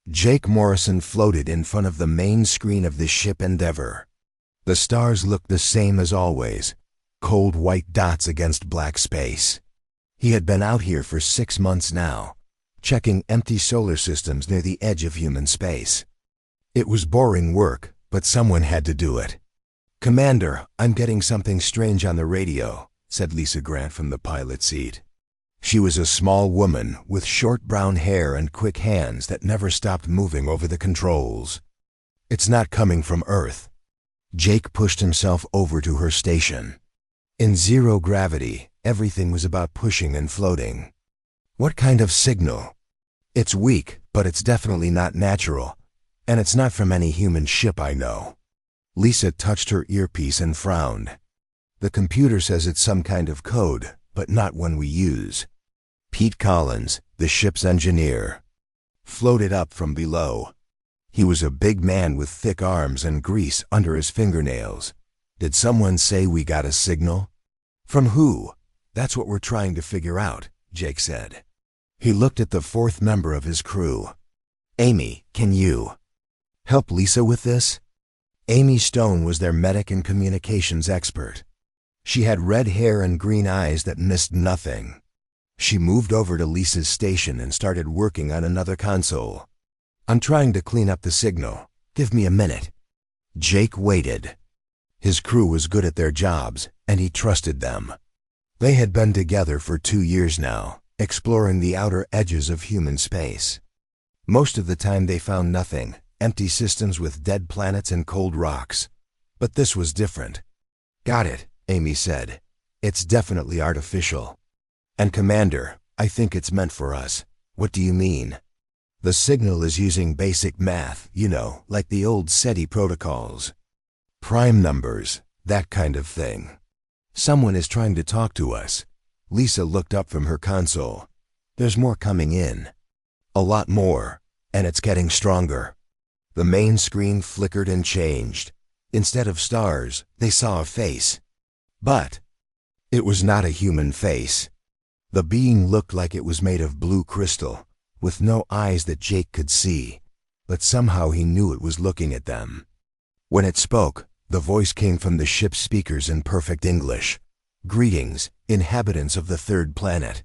Jake Morrison floated in front of the main screen of the ship Endeavour. The stars looked the same as always, cold white dots against black space. He had been out here for 6 months now, checking empty solar systems near the edge of human space. It was boring work, but someone had to do it. "Commander, I'm getting something strange on the radio," said Lisa Grant from the pilot seat. She was a small woman with short brown hair and quick hands that never stopped moving over the controls. "It's not coming from Earth." Jake pushed himself over to her station. In zero gravity, everything was about pushing and floating. "What kind of signal?" "It's weak, but it's definitely not natural, and it's not from any human ship I know." Lisa touched her earpiece and frowned. "The computer says it's some kind of code, but not one we use." Pete Collins, the ship's engineer, floated up from below. He was a big man with thick arms and grease under his fingernails. "Did someone say we got a signal?" "From who?" "That's what we're trying to figure out," Jake said. He looked at the fourth member of his crew. "Amy, can you help Lisa with this?" Amy Stone was their medic and communications expert. She had red hair and green eyes that missed nothing. She moved over to Lisa's station and started working on another console. "I'm trying to clean up the signal. Give me a minute." Jake waited. His crew was good at their jobs, and he trusted them. They had been together for 2 years now, exploring the outer edges of human space. Most of the time they found nothing, empty systems with dead planets and cold rocks. But this was different. "Got it," Amy said. "It's definitely artificial." "And Commander, I think it's meant for us." "What do you mean?" "The signal is using basic math, like the old SETI protocols. Prime numbers, that kind of thing. Someone is trying to talk to us." Lisa looked up from her console. "There's more coming in." "A lot more, and it's getting stronger." The main screen flickered and changed. Instead of stars, they saw a face. But it was not a human face. The being looked like it was made of blue crystal, with no eyes that Jake could see, but somehow he knew it was looking at them. When it spoke, the voice came from the ship's speakers in perfect English. "Greetings, inhabitants of the third planet.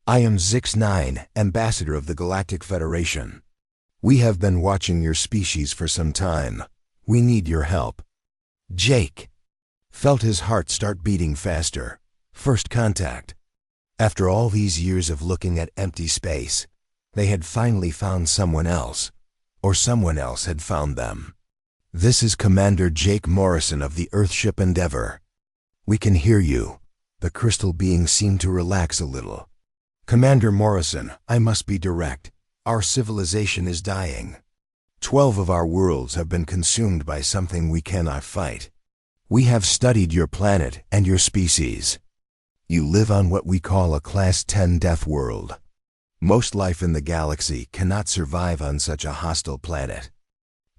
I am Zix-9, ambassador of the Galactic Federation. We have been watching your species for some time. We need your help." Jake felt his heart start beating faster. First contact. After all these years of looking at empty space, they had finally found someone else, or someone else had found them. "This is Commander Jake Morrison of the Earthship Endeavour. We can hear you." The crystal being seemed to relax a little. "Commander Morrison, I must be direct. Our civilization is dying. 12 of our worlds have been consumed by something we cannot fight. We have studied your planet and your species. You live on what we call a Class 10 death world. Most life in the galaxy cannot survive on such a hostile planet."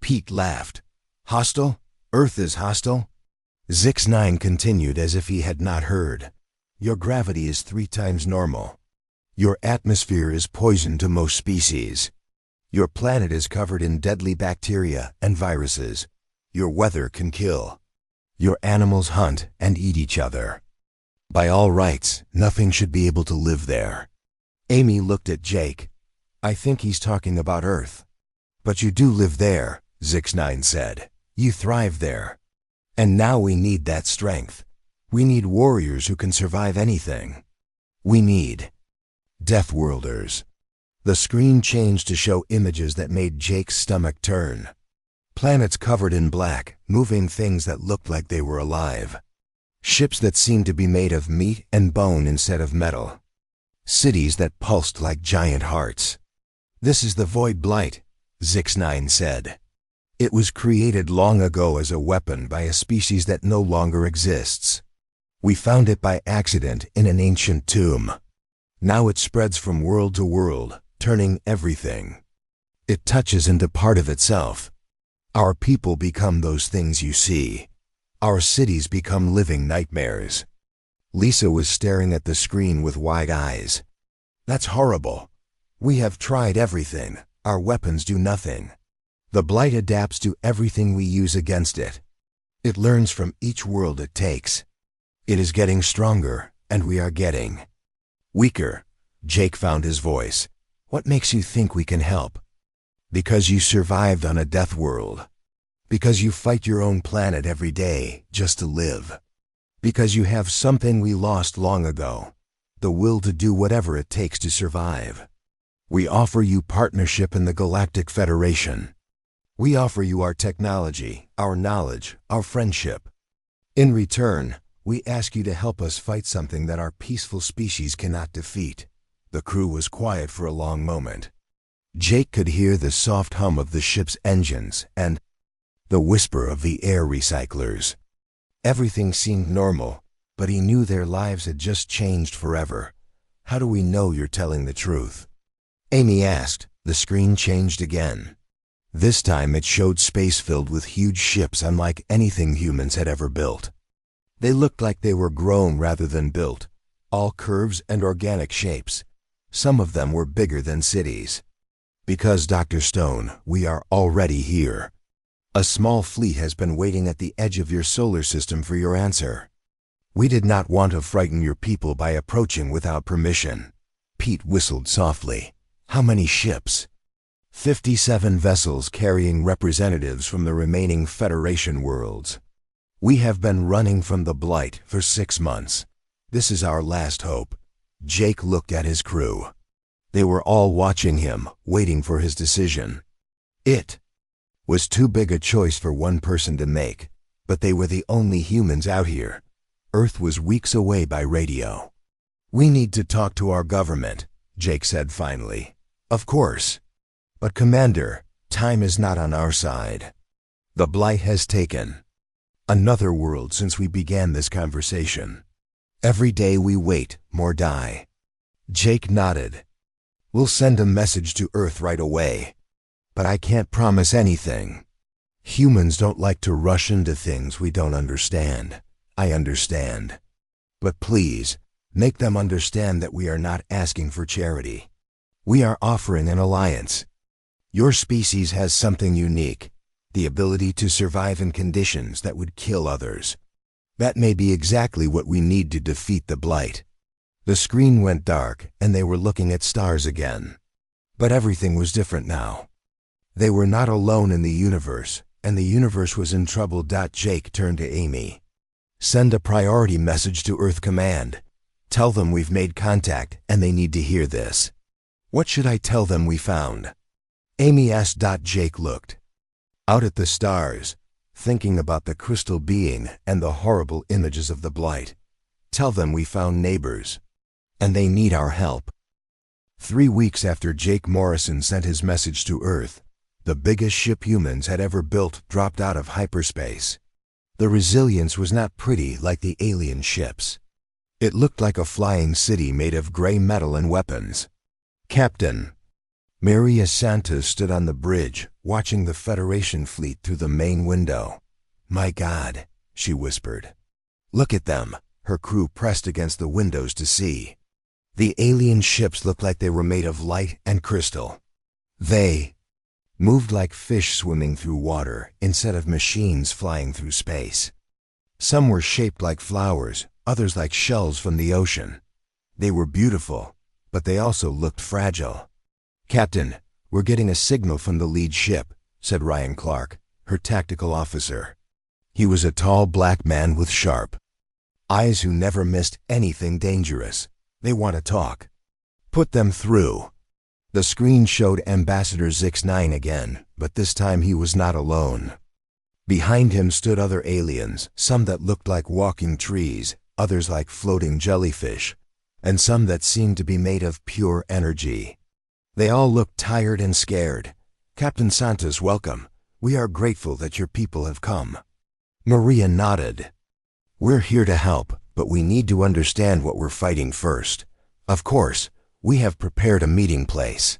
Pete laughed. "Hostile? Earth is hostile?" Zix-9 continued as if he had not heard. "Your gravity is 3 times normal. Your atmosphere is poison to most species. Your planet is covered in deadly bacteria and viruses. Your weather can kill. Your animals hunt and eat each other. By all rights, nothing should be able to live there." Amy looked at Jake. "I think he's talking about Earth." "But you do live there," Zix-9 said. "You thrive there. And now we need that strength. We need warriors who can survive anything. We need Deathworlders." The screen changed to show images that made Jake's stomach turn. Planets covered in black, moving things that looked like they were alive. Ships that seemed to be made of meat and bone instead of metal. Cities that pulsed like giant hearts. "This is the Void Blight," Zix-9 said. "It was created long ago as a weapon by a species that no longer exists. We found it by accident in an ancient tomb. Now it spreads from world to world, turning everything. It touches into part of itself. Our people become those things you see. Our cities become living nightmares." Lisa was staring at the screen with wide eyes. "That's horrible. We have tried everything. Our weapons do nothing. The blight adapts to everything we use against it. It learns from each world it takes. It is getting stronger, and we are getting weaker. Jake found his voice. What makes you think we can help? Because you survived on a death world. Because you fight your own planet every day just to live. Because you have something we lost long ago. The will to do whatever it takes to survive. We offer you partnership in the Galactic Federation. We offer you our technology, our knowledge, our friendship. In return, we ask you to help us fight something that our peaceful species cannot defeat. The crew was quiet for a long moment. Jake could hear the soft hum of the ship's engines and the whisper of the air recyclers. Everything seemed normal, but he knew their lives had just changed forever. How do we know you're telling the truth? Amy asked. The screen changed again. This time it showed space filled with huge ships unlike anything humans had ever built. They looked like they were grown rather than built, all curves and organic shapes. Some of them were bigger than cities. Because, Dr. Stone, we are already here. A small fleet has been waiting at the edge of your solar system for your answer. We did not want to frighten your people by approaching without permission. Pete whistled softly. How many ships? 57 vessels carrying representatives from the remaining Federation worlds. We have been running from the blight for 6 months. This is our last hope. Jake looked at his crew. They were all watching him, waiting for his decision. It was too big a choice for one person to make, but they were the only humans out here. Earth was weeks away by radio. We need to talk to our government, Jake said finally. Of course. But Commander, time is not on our side. The blight has taken another world since we began this conversation. Every day we wait, more die. Jake nodded. We'll send a message to Earth right away. But I can't promise anything. Humans don't like to rush into things we don't understand. I understand. But please, make them understand that we are not asking for charity. We are offering an alliance. Your species has something unique, the ability to survive in conditions that would kill others. That may be exactly what we need to defeat the blight. The screen went dark, and they were looking at stars again. But everything was different now. They were not alone in the universe, and the universe was in trouble. Jake turned to Amy. Send a priority message to Earth Command. Tell them we've made contact, and they need to hear this. What should I tell them we found? Amy asked. Jake looked out at the stars, thinking about the crystal being and the horrible images of the blight. Tell them we found neighbors, and they need our help. 3 weeks after Jake Morrison sent his message to Earth, the biggest ship humans had ever built dropped out of hyperspace. The Resilience was not pretty like the alien ships. It looked like a flying city made of gray metal and weapons. Captain Maria Santos stood on the bridge, watching the Federation fleet through the main window. My God, she whispered. Look at them. Her crew pressed against the windows to see. The alien ships looked like they were made of light and crystal. They moved like fish swimming through water instead of machines flying through space. Some were shaped like flowers, others like shells from the ocean. They were beautiful, but they also looked fragile. Captain, we're getting a signal from the lead ship, said Ryan Clark, her tactical officer. He was a tall black man with sharp eyes who never missed anything dangerous. They want to talk. Put them through. The screen showed Ambassador Zix-9 again, but this time he was not alone. Behind him stood other aliens, some that looked like walking trees, others like floating jellyfish, and some that seemed to be made of pure energy. They all looked tired and scared. Captain Santos, welcome. We are grateful that your people have come. Maria nodded. We're here to help, but we need to understand what we're fighting first. Of course, we have prepared a meeting place.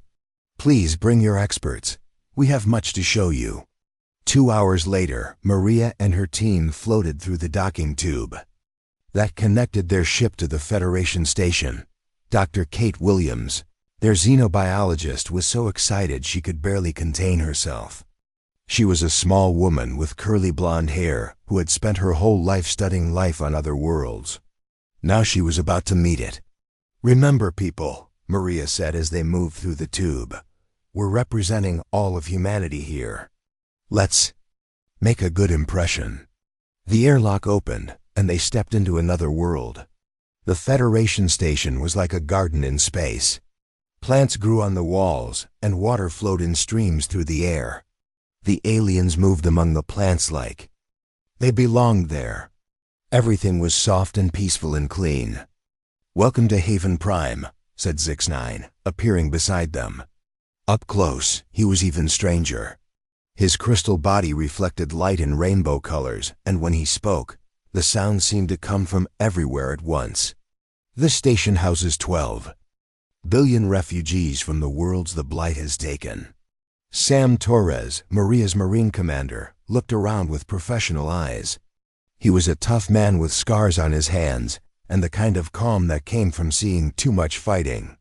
Please bring your experts. We have much to show you. 2 hours later, Maria and her team floated through the docking tube that connected their ship to the Federation station. Dr. Kate Williams, Their xenobiologist was so excited she could barely contain herself. She was a small woman with curly blonde hair who had spent her whole life studying life on other worlds. Now she was about to meet it. "Remember, people," Maria said as they moved through the tube. "We're representing all of humanity here. Let's make a good impression." The airlock opened, and they stepped into another world. The Federation station was like a garden in space. Plants grew on the walls, and water flowed in streams through the air. The aliens moved among the plants like they belonged there. Everything was soft and peaceful and clean. "Welcome to Haven Prime," said Zix9, appearing beside them. Up close, he was even stranger. His crystal body reflected light in rainbow colors, and when he spoke, the sound seemed to come from everywhere at once. "This station houses 12 billion refugees from the worlds the Blight has taken." Sam Torres, Maria's Marine commander, looked around with professional eyes. He was a tough man with scars on his hands, and the kind of calm that came from seeing too much fighting.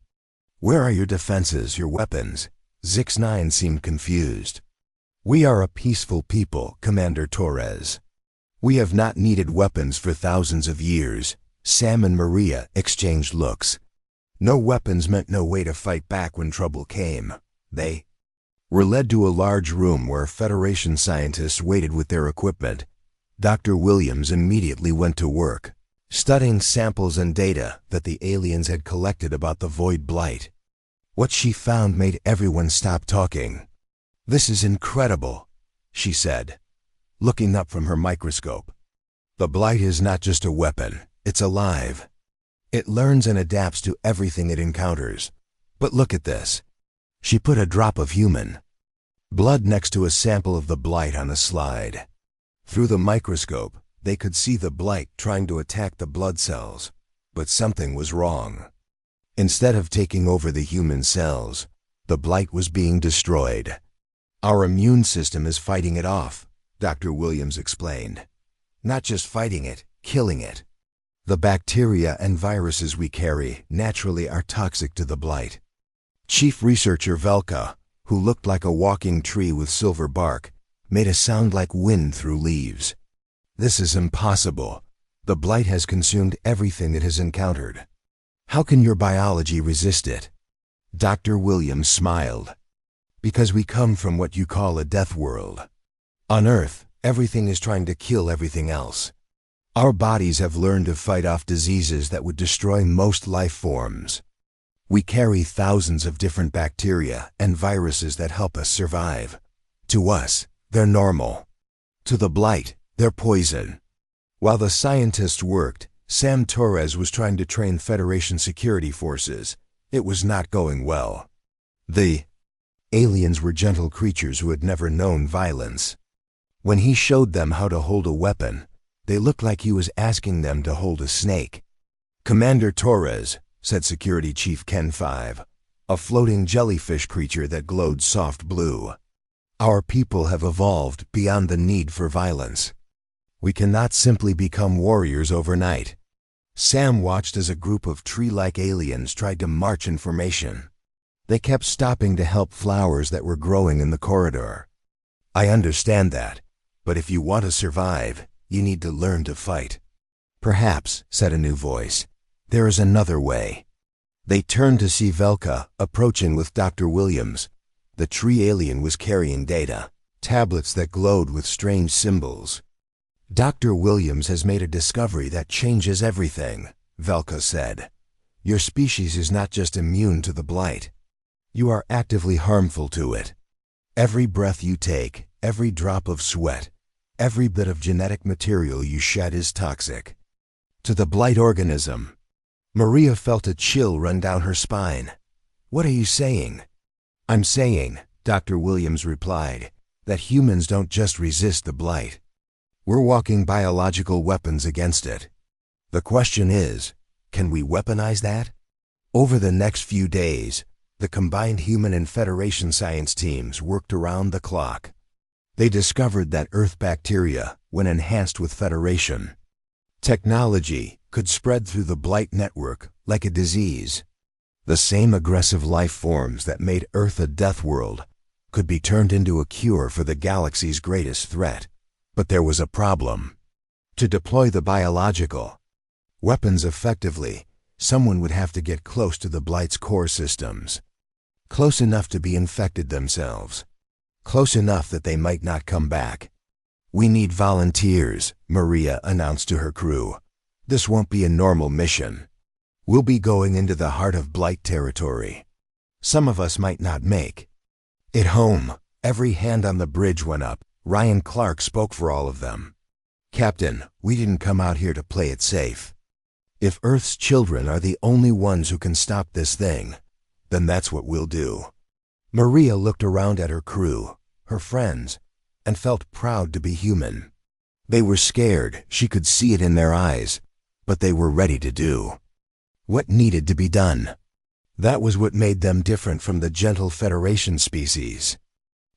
"Where are your defenses, your weapons?" Zix9 seemed confused. "We are a peaceful people, Commander Torres. We have not needed weapons for thousands of years." Sam and Maria exchanged looks. No weapons meant no way to fight back when trouble came. They were led to a large room where Federation scientists waited with their equipment. Dr. Williams immediately went to work, studying samples and data that the aliens had collected about the Void Blight. What she found made everyone stop talking. "This is incredible," she said, looking up from her microscope. "The Blight is not just a weapon, it's alive. It learns and adapts to everything it encounters. But look at this." She put a drop of human blood next to a sample of the Blight on a slide. Through the microscope, they could see the Blight trying to attack the blood cells, but something was wrong. Instead of taking over the human cells, the Blight was being destroyed. "Our immune system is fighting it off," Dr. Williams explained. "Not just fighting it, killing it. The bacteria and viruses we carry naturally are toxic to the Blight." Chief Researcher Velka, who looked like a walking tree with silver bark, made a sound like wind through leaves. "This is impossible. The Blight has consumed everything it has encountered. How can your biology resist it?" Dr. Williams smiled. "Because we come from what you call a death world. On Earth, everything is trying to kill everything else. Our bodies have learned to fight off diseases that would destroy most life forms. We carry thousands of different bacteria and viruses that help us survive. To us, they're normal. To the Blight, they're poison." While the scientists worked, Sam Torres was trying to train Federation security forces. It was not going well. The aliens were gentle creatures who had never known violence. When he showed them how to hold a weapon, they looked like he was asking them to hold a snake. "Commander Torres," said Security Chief Ken 5, a floating jellyfish creature that glowed soft blue. "Our people have evolved beyond the need for violence. We cannot simply become warriors overnight." Sam watched as a group of tree-like aliens tried to march in formation. They kept stopping to help flowers that were growing in the corridor. "I understand that, but if you want to survive, you need to learn to fight." "Perhaps," said a new voice, "there is another way." They turned to see Velka approaching with Dr. Williams. The tree alien was carrying data, tablets that glowed with strange symbols. "Dr. Williams has made a discovery that changes everything," Velka said. "Your species is not just immune to the Blight. You are actively harmful to it. Every breath you take, every drop of sweat, every bit of genetic material you shed is toxic. To the Blight organism." Maria felt a chill run down her spine. "What are you saying?" "I'm saying," Dr. Williams replied, "that humans don't just resist the Blight. We're walking biological weapons against it. The question is, can we weaponize that?" Over the next few days, the combined human and Federation science teams worked around the clock. They discovered that Earth bacteria, when enhanced with Federation technology, could spread through the Blight network like a disease. The same aggressive life forms that made Earth a death world could be turned into a cure for the galaxy's greatest threat. But there was a problem. To deploy the biological weapons effectively, someone would have to get close to the Blight's core systems. Close enough to be infected themselves. Close enough that they might not come back. "We need volunteers," Maria announced to her crew. "This won't be a normal mission. We'll be going into the heart of Blight territory. Some of us might not make it home." Every hand on the bridge went up. Ryan Clark spoke for all of them. "Captain, we didn't come out here to play it safe. If Earth's children are the only ones who can stop this thing, then that's what we'll do." Maria looked around at her crew, her friends, and felt proud to be human. They were scared, she could see it in their eyes, but they were ready to do what needed to be done. That was what made them different from the gentle Federation species.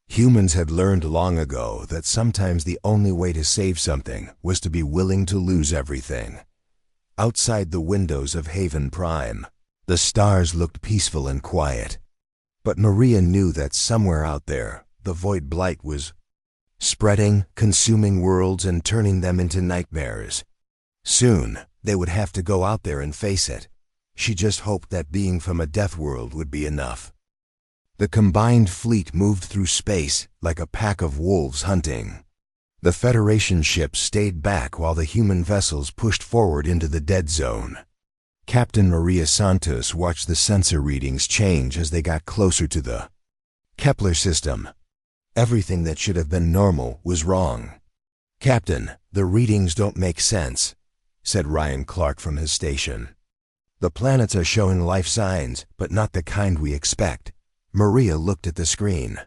Humans had learned long ago that sometimes the only way to save something was to be willing to lose everything. Outside the windows of Haven Prime, the stars looked peaceful and quiet. But Maria knew that somewhere out there, the Void Blight was spreading, consuming worlds and turning them into nightmares. Soon, they would have to go out there and face it. She just hoped that being from a death world would be enough. The combined fleet moved through space like a pack of wolves hunting. The Federation ships stayed back while the human vessels pushed forward into the dead zone. Captain Maria Santos watched the sensor readings change as they got closer to the Kepler system. Everything that should have been normal was wrong. "Captain, the readings don't make sense," said Ryan Clark from his station. "The planets are showing life signs, but not the kind we expect." Maria looked at the screen.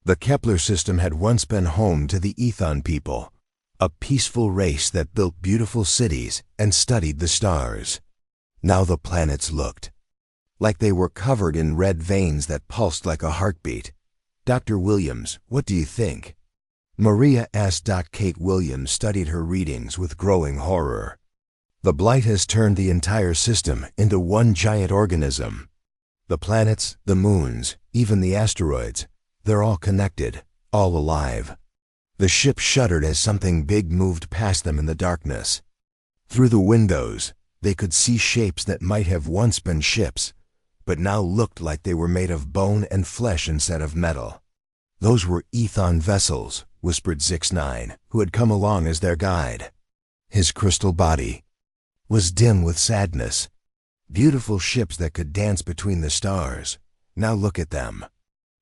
The Kepler system had once been home to the Ethon people, a peaceful race that built beautiful cities and studied the stars. Now the planets looked like they were covered in red veins that pulsed like a heartbeat. "Dr. Williams, what do you think?" Maria asked. Kate Williams studied her readings with growing horror. "The Blight has turned the entire system into one giant organism. The planets, the moons, even the asteroids, they're all connected, all alive." The ship shuddered as something big moved past them in the darkness. Through the windows, they could see shapes that might have once been ships, but now looked like they were made of bone and flesh instead of metal. "Those were Ethon vessels," whispered Zix-9, who had come along as their guide. His crystal body was dim with sadness. "Beautiful ships that could dance between the stars. Now look at them."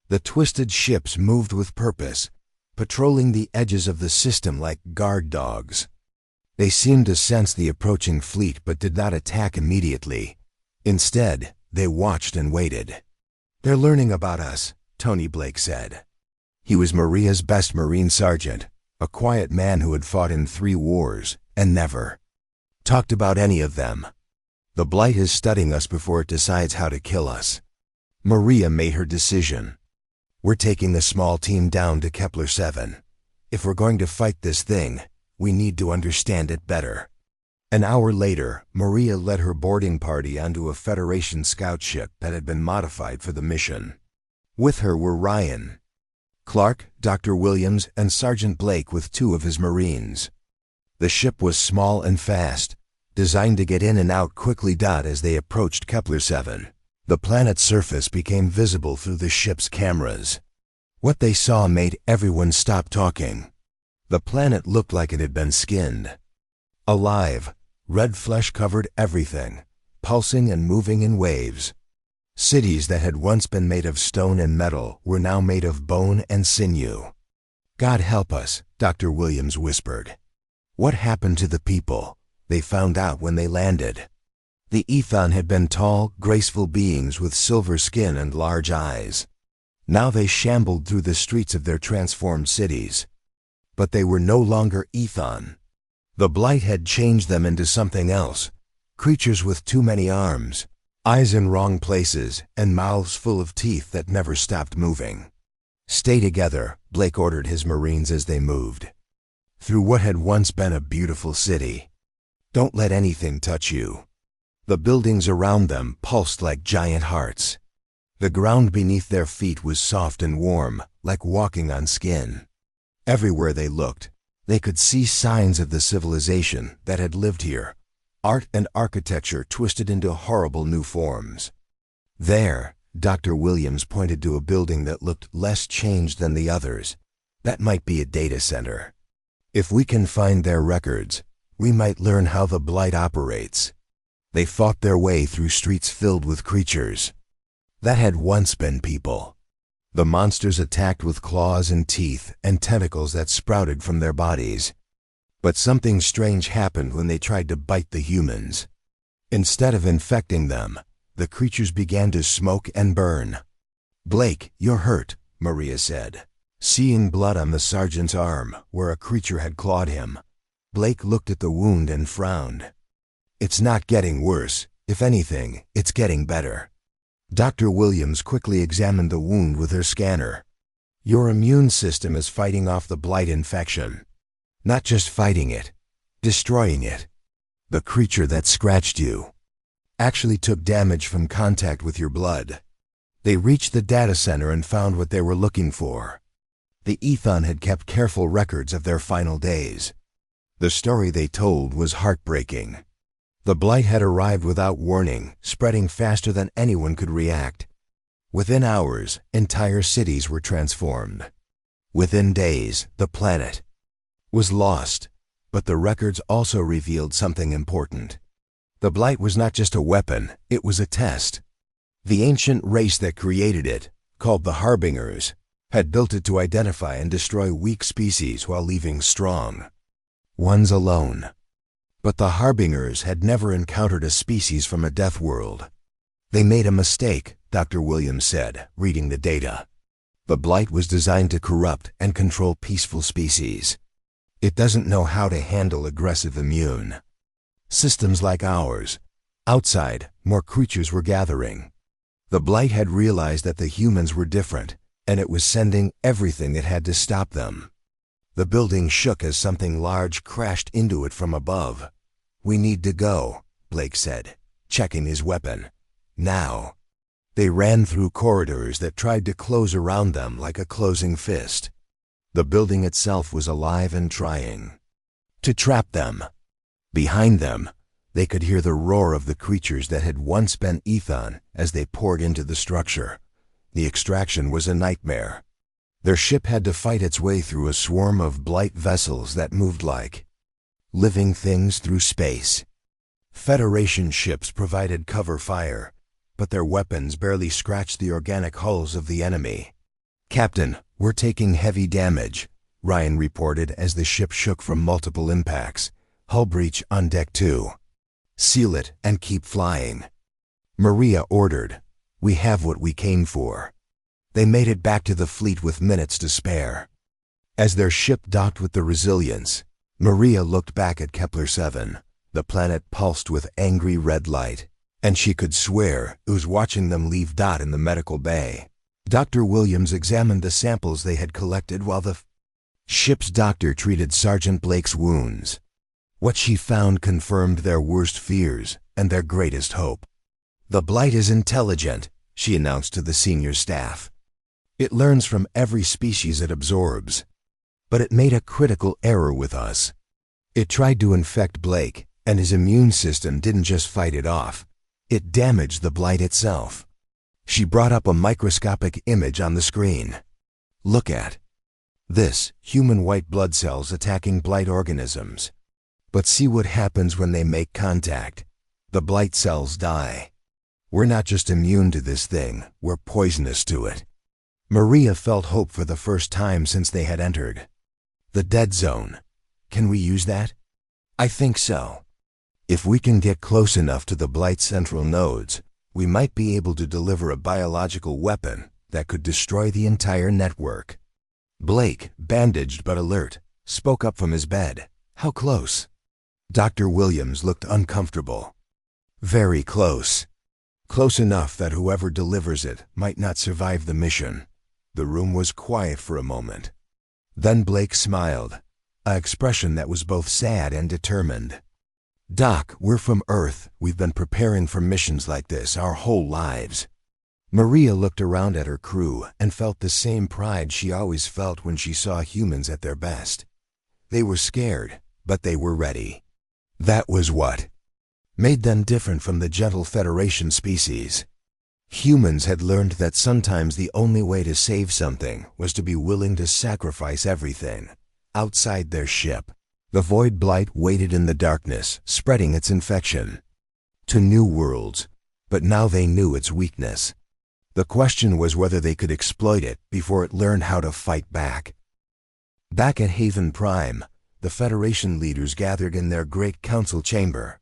The twisted ships moved with purpose, patrolling the edges of the system like guard dogs. They seemed to sense the approaching fleet but did not attack immediately. Instead, they watched and waited. "They're learning about us," Tony Blake said. He was Maria's best Marine sergeant, a quiet man who had fought in 3 wars and never talked about any of them. "The Blight is studying us before it decides how to kill us." Maria made her decision. "We're taking a small team down to Kepler 7. If we're going to fight this thing, we need to understand it better." An hour later, Maria led her boarding party onto a Federation scout ship that had been modified for the mission. With her were Ryan Clark, Dr. Williams, and Sergeant Blake with 2 of his Marines. The ship was small and fast, designed to get in and out quickly. As they approached Kepler 7, the planet's surface became visible through the ship's cameras. What they saw made everyone stop talking. The planet looked like it had been skinned. Alive, red flesh covered everything, pulsing and moving in waves. Cities that had once been made of stone and metal were now made of bone and sinew. "God help us," Dr. Williams whispered. What happened to the people? They found out when they landed. The Ethon had been tall, graceful beings with silver skin and large eyes. Now they shambled through the streets of their transformed cities. But they were no longer Ethon. The Blight had changed them into something else. Creatures with too many arms, eyes in wrong places, and mouths full of teeth that never stopped moving. "Stay together," Blake ordered his Marines as they moved through what had once been a beautiful city. "Don't let anything touch you." The buildings around them pulsed like giant hearts. The ground beneath their feet was soft and warm, like walking on skin. Everywhere they looked, they could see signs of the civilization that had lived here, art and architecture twisted into horrible new forms. There, Dr. Williams pointed to a building that looked less changed than the others. That might be a data center. If we can find their records, we might learn how the Blight operates. They fought their way through streets filled with creatures that had once been people. The monsters attacked with claws and teeth and tentacles that sprouted from their bodies. But something strange happened when they tried to bite the humans. Instead of infecting them, the creatures began to smoke and burn. "Blake, you're hurt," Maria said, seeing blood on the sergeant's arm where a creature had clawed him. Blake looked at the wound and frowned. "It's not getting worse. If anything, it's getting better." Dr. Williams quickly examined the wound with her scanner. "Your immune system is fighting off the Blight infection. Not just fighting it, destroying it. The creature that scratched you actually took damage from contact with your blood." They reached the data center and found what they were looking for. The Ethon had kept careful records of their final days. The story they told was heartbreaking. The Blight had arrived without warning, spreading faster than anyone could react. Within hours, entire cities were transformed. Within days, the planet was lost, but the records also revealed something important. The Blight was not just a weapon, it was a test. The ancient race that created it, called the Harbingers, had built it to identify and destroy weak species while leaving strong ones alone. But the Harbingers had never encountered a species from a death world. "They made a mistake," Dr. Williams said, reading the data. "The Blight was designed to corrupt and control peaceful species. It doesn't know how to handle aggressive immune systems like ours." Outside, more creatures were gathering. The Blight had realized that the humans were different, and it was sending everything it had to stop them. The building shook as something large crashed into it from above. "We need to go," Blake said, checking his weapon. "Now." They ran through corridors that tried to close around them like a closing fist. The building itself was alive and trying to trap them. Behind them, they could hear the roar of the creatures that had once been Ethon as they poured into the structure. The extraction was a nightmare. Their ship had to fight its way through a swarm of Blight vessels that moved like living things through space. Federation ships provided cover fire, but their weapons barely scratched the organic hulls of the enemy. "Captain, we're taking heavy damage," Ryan reported as the ship shook from multiple impacts. "Hull breach on deck 2. Seal it and keep flying." Maria ordered. "We have what we came for." They made it back to the fleet with minutes to spare. As their ship docked with the Resilience, Maria looked back at Kepler-7. The planet pulsed with angry red light, and she could swear it was watching them leave Dot in the medical bay. Dr. Williams examined the samples they had collected while the ship's doctor treated Sergeant Blake's wounds. What she found confirmed their worst fears and their greatest hope. "The Blight is intelligent," she announced to the senior staff. "It learns from every species it absorbs. But it made a critical error with us. It tried to infect Blake, and his immune system didn't just fight it off. It damaged the Blight itself." She brought up a microscopic image on the screen. "Look at this, human white blood cells attacking Blight organisms. But see what happens when they make contact. The Blight cells die. We're not just immune to this thing, we're poisonous to it." Maria felt hope for the first time since they had entered. "The dead zone. Can we use that?" "I think so. If we can get close enough to the Blight central nodes, we might be able to deliver a biological weapon that could destroy the entire network." Blake, bandaged but alert, spoke up from his bed. "How close?" Dr. Williams looked uncomfortable. "Very close. Close enough that whoever delivers it might not survive the mission." The room was quiet for a moment. Then Blake smiled, an expression that was both sad and determined. "Doc, we're from Earth. We've been preparing for missions like this our whole lives." Maria looked around at her crew and felt the same pride she always felt when she saw humans at their best. They were scared, but they were ready. That was what made them different from the gentle Federation species. Humans had learned that sometimes the only way to save something was to be willing to sacrifice everything. Outside their ship, the Void Blight waited in the darkness, spreading its infection to new worlds, but now they knew its weakness. The question was whether they could exploit it before it learned how to fight back. Back at Haven Prime, the Federation leaders gathered in their great council chamber.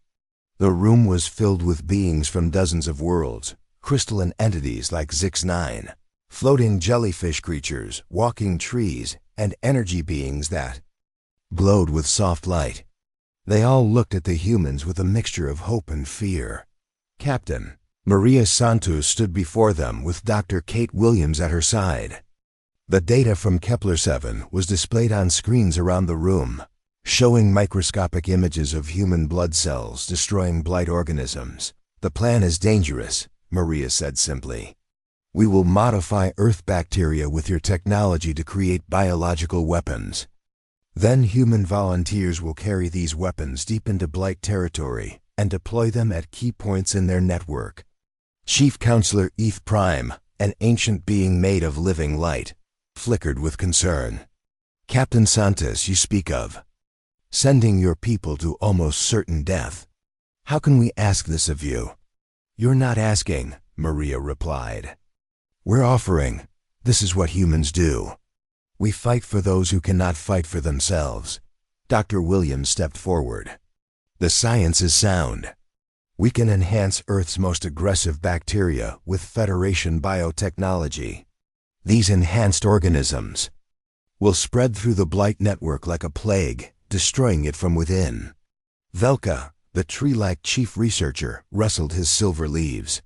The room was filled with beings from dozens of worlds, crystalline entities like Zix-9, floating jellyfish creatures, walking trees, and energy beings that glowed with soft light. They all looked at the humans with a mixture of hope and fear. Captain Maria Santos stood before them with Dr. Kate Williams at her side. The data from Kepler-7 was displayed on screens around the room, showing microscopic images of human blood cells destroying blight organisms. "The plan is dangerous," Maria said simply. "We will modify Earth bacteria with your technology to create biological weapons. Then human volunteers will carry these weapons deep into blight territory and deploy them at key points in their network." Chief Counselor Eth Prime, an ancient being made of living light, flickered with concern. "Captain Santos, you speak of sending your people to almost certain death. How can we ask this of you?" "You're not asking," Maria replied. "We're offering. This is what humans do. We fight for those who cannot fight for themselves." Dr. Williams stepped forward. "The science is sound. We can enhance Earth's most aggressive bacteria with Federation biotechnology. These enhanced organisms will spread through the blight network like a plague, destroying it from within." Velka, the tree-like chief researcher, rustled his silver leaves.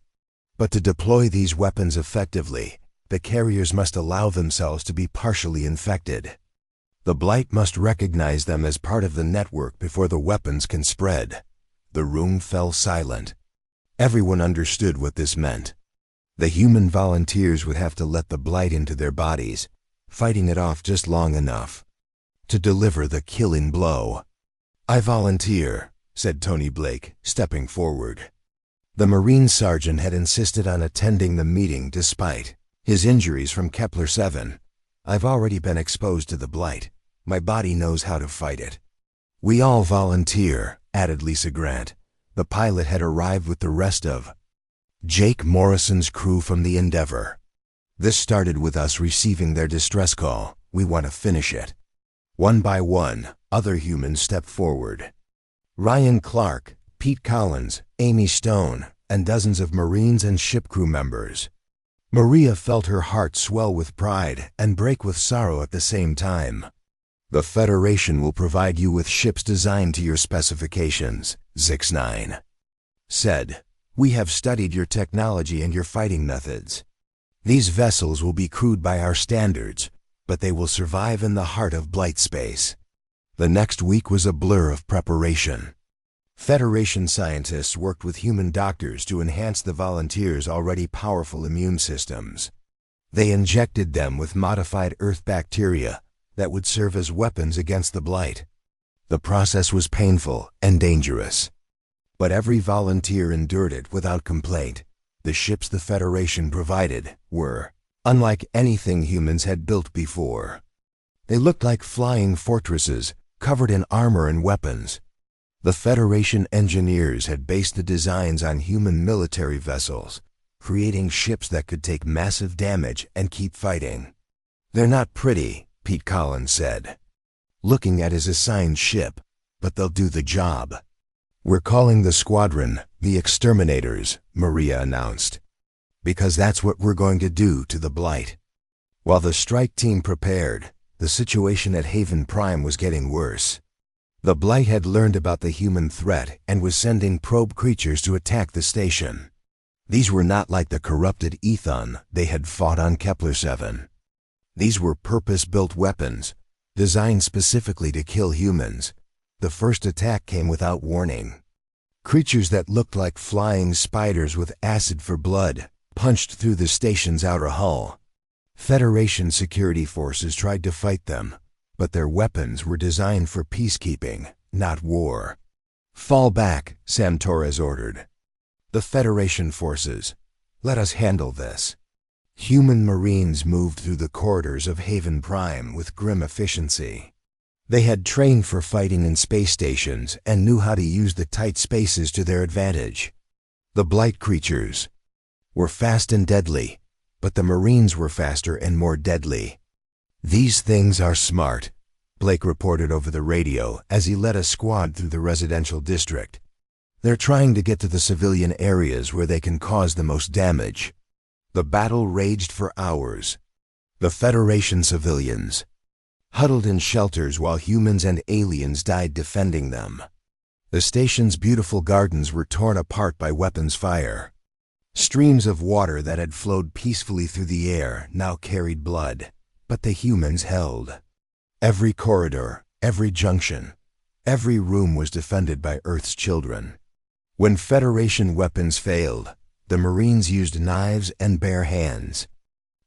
"But to deploy these weapons effectively, the carriers must allow themselves to be partially infected. The blight must recognize them as part of the network before the weapons can spread." The room fell silent. Everyone understood what this meant. The human volunteers would have to let the blight into their bodies, fighting it off just long enough to deliver the killing blow. "I volunteer," said Tony Blake, stepping forward. The Marine sergeant had insisted on attending the meeting despite his injuries from Kepler-7. "I've already been exposed to the blight. My body knows how to fight it." "We all volunteer," added Lisa Grant. The pilot had arrived with the rest of Jake Morrison's crew from the Endeavour. "This started with us receiving their distress call. We want to finish it." One by one, other humans stepped forward. Ryan Clark, Pete Collins, Amy Stone, and dozens of Marines and ship crew members. Maria felt her heart swell with pride and break with sorrow at the same time. "The Federation will provide you with ships designed to your specifications," Zix-9 said. "We have studied your technology and your fighting methods. These vessels will be crewed by our standards, but they will survive in the heart of blight space." The next week was a blur of preparation. Federation scientists worked with human doctors to enhance the volunteers' already powerful immune systems. They injected them with modified Earth bacteria that would serve as weapons against the blight. The process was painful and dangerous, but every volunteer endured it without complaint. The ships the Federation provided were unlike anything humans had built before. They looked like flying fortresses covered in armor and weapons. The Federation engineers had based the designs on human military vessels, creating ships that could take massive damage and keep fighting. "They're not pretty," Pete Collins said, looking at his assigned ship, "but they'll do the job." "We're calling the squadron the Exterminators," Maria announced, "because that's what we're going to do to the blight." While the strike team prepared, the situation at Haven Prime was getting worse. The blight had learned about the human threat and was sending probe creatures to attack the station. These were not like the corrupted Ethon they had fought on Kepler-7. These were purpose-built weapons, designed specifically to kill humans. The first attack came without warning. Creatures that looked like flying spiders with acid for blood punched through the station's outer hull. Federation security forces tried to fight them, but their weapons were designed for peacekeeping, not war. "Fall back," Sam Torres ordered. "The Federation forces. Let us handle this." Human Marines moved through the corridors of Haven Prime with grim efficiency. They had trained for fighting in space stations and knew how to use the tight spaces to their advantage. The Blight creatures were fast and deadly, but the Marines were faster and more deadly. "These things are smart," Blake reported over the radio as he led a squad through the residential district. "They're trying to get to the civilian areas where they can cause the most damage." The battle raged for hours. The Federation civilians huddled in shelters while humans and aliens died defending them. The station's beautiful gardens were torn apart by weapons fire. Streams of water that had flowed peacefully through the air now carried blood, but the humans held. Every corridor, every junction, every room was defended by Earth's children. When Federation weapons failed, the Marines used knives and bare hands.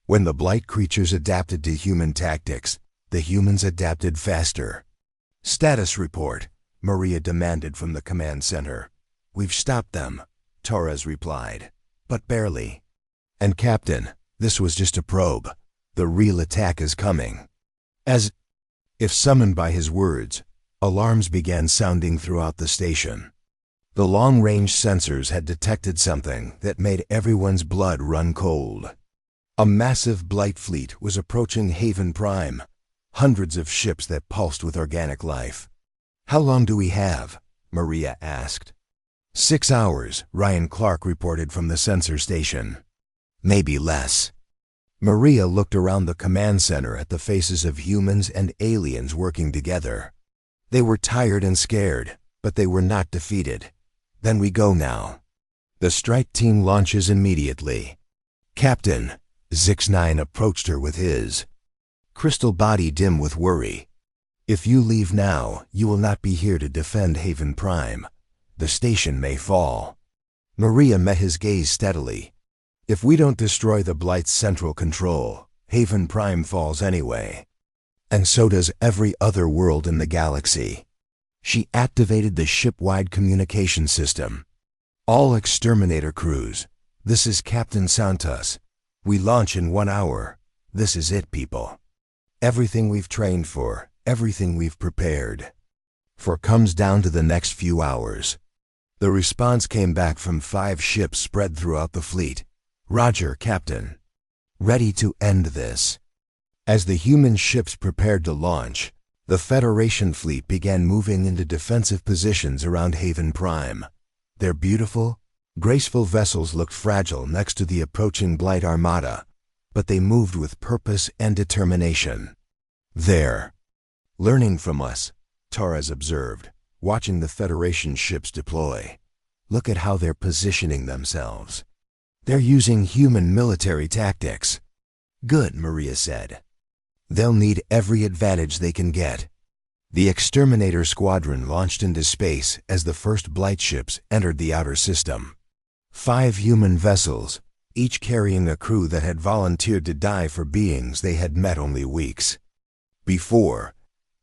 When the Blight creatures adapted to human tactics, the humans adapted faster. "Status report," Maria demanded from the command center. "We've stopped them," Torres replied, "but barely." "And Captain, this was just a probe. The real attack is coming." As if summoned by his words, alarms began sounding throughout the station. The long-range sensors had detected something that made everyone's blood run cold. A massive Blight fleet was approaching Haven Prime, hundreds of ships that pulsed with organic life. "How long do we have?" Maria asked. 6 hours, Ryan Clark reported from the sensor station. "Maybe less." Maria looked around the command center at the faces of humans and aliens working together. They were tired and scared, but they were not defeated. "Then we go now. The strike team launches immediately." "Captain," Zix-9 approached her with his crystal body dim with worry. "If you leave now, you will not be here to defend Haven Prime. The station may fall." Maria met his gaze steadily. "If we don't destroy the Blight's central control, Haven Prime falls anyway. And so does every other world in the galaxy." She activated the ship-wide communication system. "All exterminator crews, this is Captain Santos. We launch in 1 hour. This is it, people. Everything we've trained for, everything we've prepared for comes down to the next few hours." The response came back from 5 ships spread throughout the fleet. "Roger, Captain. Ready to end this." As the human ships prepared to launch, the Federation fleet began moving into defensive positions around Haven Prime. Their beautiful, graceful vessels looked fragile next to the approaching Blight Armada, but they moved with purpose and determination. "They're learning from us," Torres observed, watching the Federation ships deploy. "Look at how they're positioning themselves. They're using human military tactics." "Good," Maria said. "They'll need every advantage they can get." The exterminator squadron launched into space as the first Blight ships entered the outer system. 5 human vessels, each carrying a crew that had volunteered to die for beings they had met only weeks before.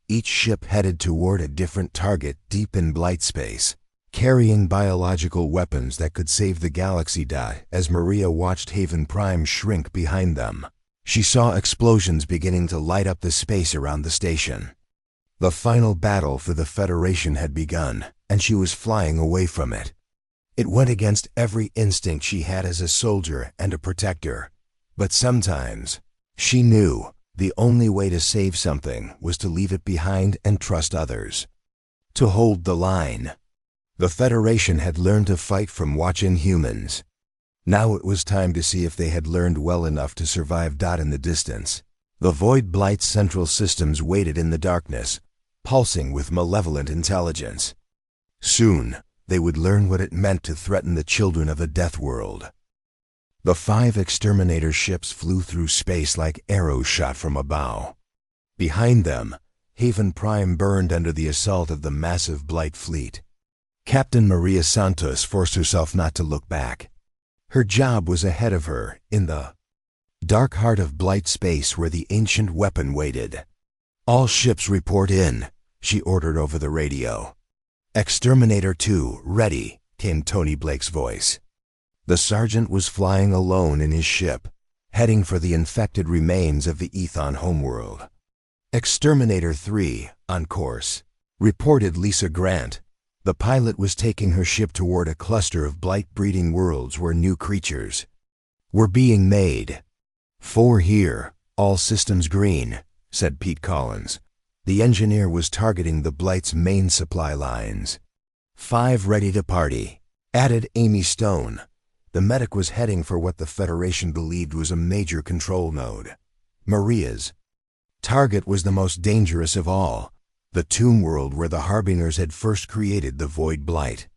Each ship headed toward a different target deep in Blight space, carrying biological weapons that could save the galaxy. As Maria watched Haven Prime shrink behind them, she saw explosions beginning to light up the space around the station. The final battle for the Federation had begun, and she was flying away from it. It went against every instinct she had as a soldier and a protector. But sometimes, she knew, the only way to save something was to leave it behind and trust others. To hold the line. The Federation had learned to fight from watching humans. Now it was time to see if they had learned well enough to survive. In the distance, the Void Blight's central systems waited in the darkness, pulsing with malevolent intelligence. Soon, they would learn what it meant to threaten the children of a death world. The 5 exterminator ships flew through space like arrows shot from a bow. Behind them, Haven Prime burned under the assault of the massive Blight fleet. Captain Maria Santos forced herself not to look back. Her job was ahead of her, in the dark heart of Blight space where the ancient weapon waited. "All ships report in," she ordered over the radio. "Exterminator 2, ready," came Tony Blake's voice. The sergeant was flying alone in his ship, heading for the infected remains of the Ethon homeworld. "Exterminator 3, on course," reported Lisa Grant. The pilot was taking her ship toward a cluster of blight-breeding worlds where new creatures were being made. "4 here, all systems green," said Pete Collins. The engineer was targeting the Blight's main supply lines. "5 ready to party," added Amy Stone. The medic was heading for what the Federation believed was a major control node. Maria's target was the most dangerous of all, the tomb world where the Harbingers had first created the Void Blight.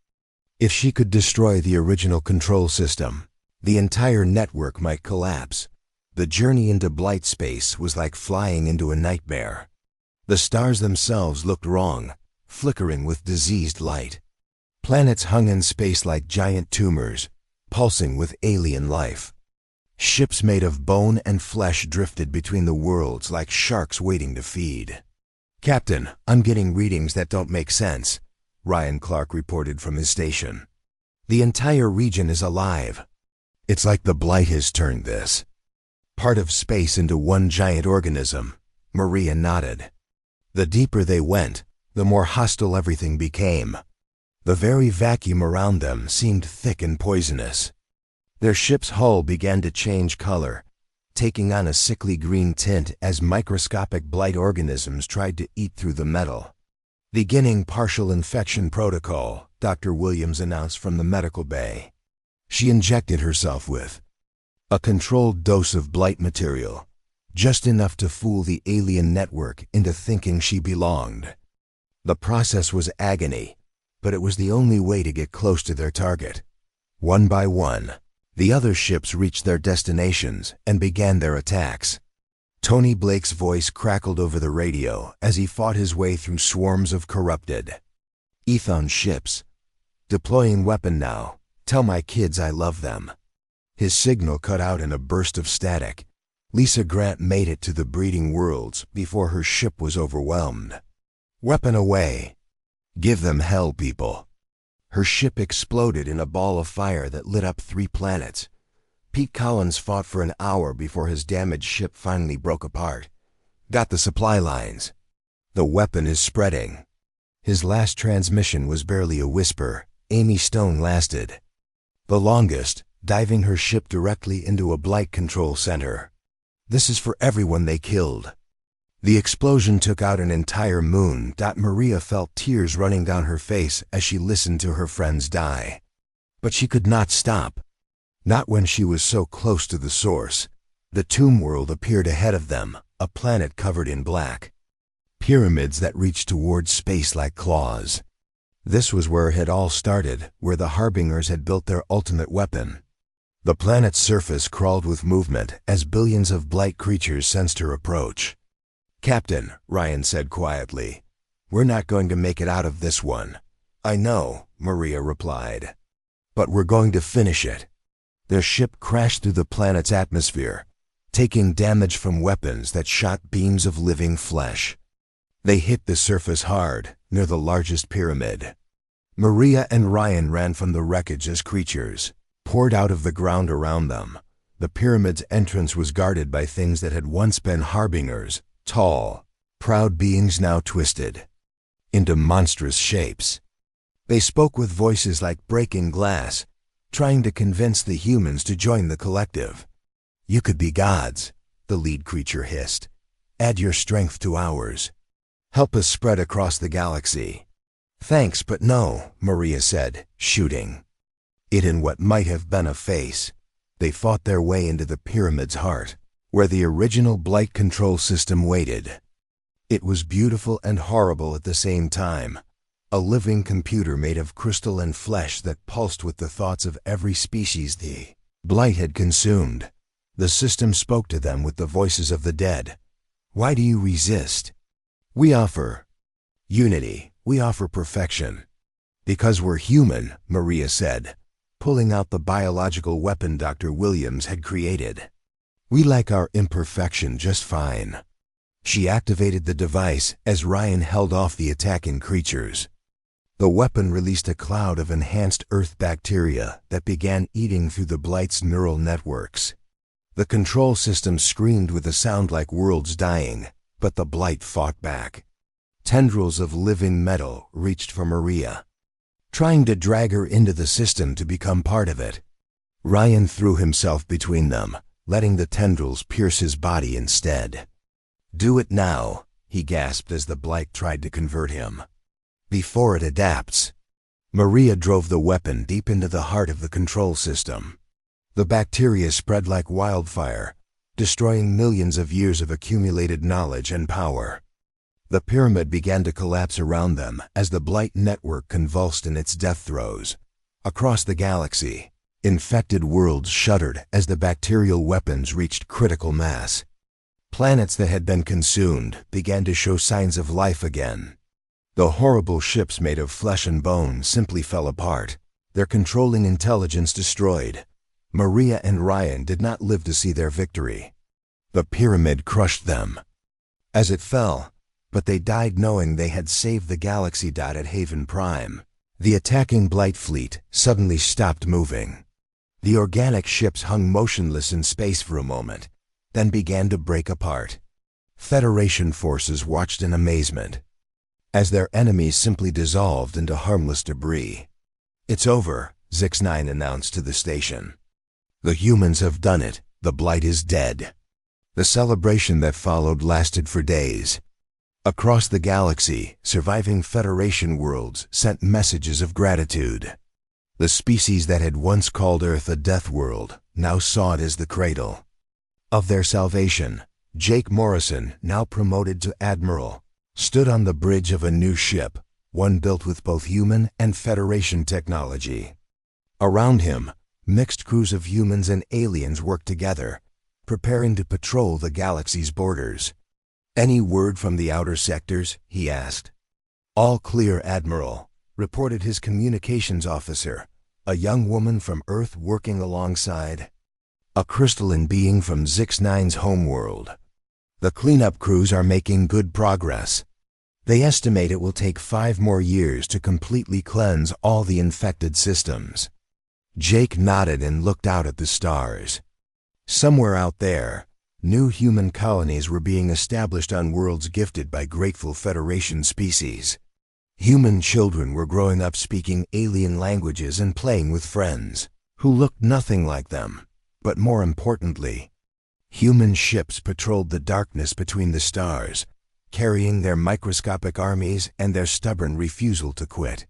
If she could destroy the original control system, the entire network might collapse. The journey into Blight space was like flying into a nightmare. The stars themselves looked wrong, flickering with diseased light. Planets hung in space like giant tumors, pulsing with alien life. Ships made of bone and flesh drifted between the worlds like sharks waiting to feed. "Captain, I'm getting readings that don't make sense," Ryan Clark reported from his station. "The entire region is alive. It's like the Blight has turned this part of space into one giant organism." Maria nodded. "The deeper they went, the more hostile everything became. The very vacuum around them seemed thick and poisonous. Their ship's hull began to change color, taking on a sickly green tint as microscopic blight organisms tried to eat through the metal. "Beginning partial infection protocol," Dr. Williams announced from the medical bay. She injected herself with a controlled dose of blight material, just enough to fool the alien network into thinking she belonged. The process was agony, but it was the only way to get close to their target. One by one, the other ships reached their destinations and began their attacks. Tony Blake's voice crackled over the radio as he fought his way through swarms of corrupted Ethon ships. "Deploying weapon now. Tell my kids I love them." His signal cut out in a burst of static. Lisa Grant made it to the breeding worlds before her ship was overwhelmed. "Weapon away. Give them hell, people." Her ship exploded in a ball of fire that lit up 3 planets. Pete Collins fought for an hour before his damaged ship finally broke apart. "Got the supply lines. The weapon is spreading." His last transmission was barely a whisper. Amy Stone lasted the longest, diving her ship directly into a blight control center. "This is for everyone they killed." The explosion took out an entire moon. Maria felt tears running down her face as she listened to her friends die. But she could not stop. Not when she was so close to the source. The tomb world appeared ahead of them, a planet covered in black. Pyramids that reached towards space like claws. This was where it had all started, where the Harbingers had built their ultimate weapon. The planet's surface crawled with movement as billions of blight creatures sensed her approach. "Captain," Ryan said quietly, "we're not going to make it out of this one." "I know," Maria replied. "But we're going to finish it." Their ship crashed through the planet's atmosphere, taking damage from weapons that shot beams of living flesh. They hit the surface hard, near the largest pyramid. Maria and Ryan ran from the wreckage as creatures poured out of the ground around them. The pyramid's entrance was guarded by things that had once been Harbingers, tall, proud beings now twisted into monstrous shapes. They spoke with voices like breaking glass, trying to convince the humans to join the collective. "You could be gods," the lead creature hissed. "Add your strength to ours. Help us spread across the galaxy." "Thanks, but no," Maria said, shooting it in what might have been a face. They fought their way into the pyramid's heart, where the original blight control system waited. It was beautiful and horrible at the same time. A living computer made of crystal and flesh that pulsed with the thoughts of every species the blight had consumed. The system spoke to them with the voices of the dead. "Why do you resist? We offer unity. We offer perfection." Because we're human, Maria said, pulling out the biological weapon Dr. Williams had created. We like our imperfection just fine. She activated the device as Ryan held off the attacking creatures. The weapon released a cloud of enhanced Earth bacteria that began eating through the Blight's neural networks. The control system screamed with a sound like worlds dying, but the Blight fought back. Tendrils of living metal reached for Maria, trying to drag her into the system to become part of it. Ryan threw himself between them, letting the tendrils pierce his body instead. Do it now, he gasped as the Blight tried to convert him. Before it adapts. Maria drove the weapon deep into the heart of the control system. The bacteria spread like wildfire, destroying millions of years of accumulated knowledge and power. The pyramid began to collapse around them as the Blight network convulsed in its death throes. Across the galaxy, infected worlds shuddered as the bacterial weapons reached critical mass. Planets that had been consumed began to show signs of life again. The horrible ships made of flesh and bone simply fell apart, their controlling intelligence destroyed. Maria and Ryan did not live to see their victory. The pyramid crushed them as it fell, but they died knowing they had saved the galaxy. At Haven Prime, the attacking Blight fleet suddenly stopped moving. The organic ships hung motionless in space for a moment, then began to break apart. Federation forces watched in amazement as their enemies simply dissolved into harmless debris. It's over, Zix-9 announced to the station. The humans have done it, the Blight is dead. The celebration that followed lasted for days. Across the galaxy, surviving Federation worlds sent messages of gratitude. The species that had once called Earth a death world now saw it as the cradle of their salvation. Jake Morrison, now promoted to Admiral, stood on the bridge of a new ship, one built with both human and Federation technology. Around him, mixed crews of humans and aliens worked together, preparing to patrol the galaxy's borders. Any word from the outer sectors? He asked. All clear, Admiral, reported his communications officer, a young woman from Earth working alongside a crystalline being from Zix-9's homeworld. The cleanup crews are making good progress. They estimate it will take 5 more years to completely cleanse all the infected systems. Jake nodded and looked out at the stars. Somewhere out there, new human colonies were being established on worlds gifted by grateful Federation species. Human children were growing up speaking alien languages and playing with friends who looked nothing like them. But more importantly, human ships patrolled the darkness between the stars, carrying their microscopic armies and their stubborn refusal to quit.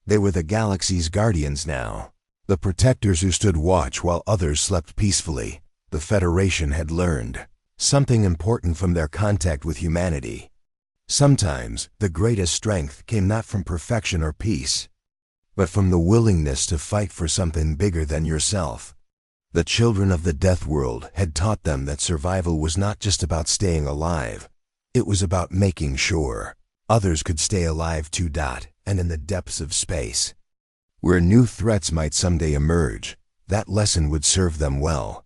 They were the galaxy's guardians now, the protectors who stood watch while others slept peacefully. The Federation had learned something important from their contact with humanity. Sometimes the greatest strength came not from perfection or peace, but from the willingness to fight for something bigger than yourself. The children of the Death World had taught them that survival was not just about staying alive. It was about making sure others could stay alive too. And in the depths of space, where new threats might someday emerge, that lesson would serve them well.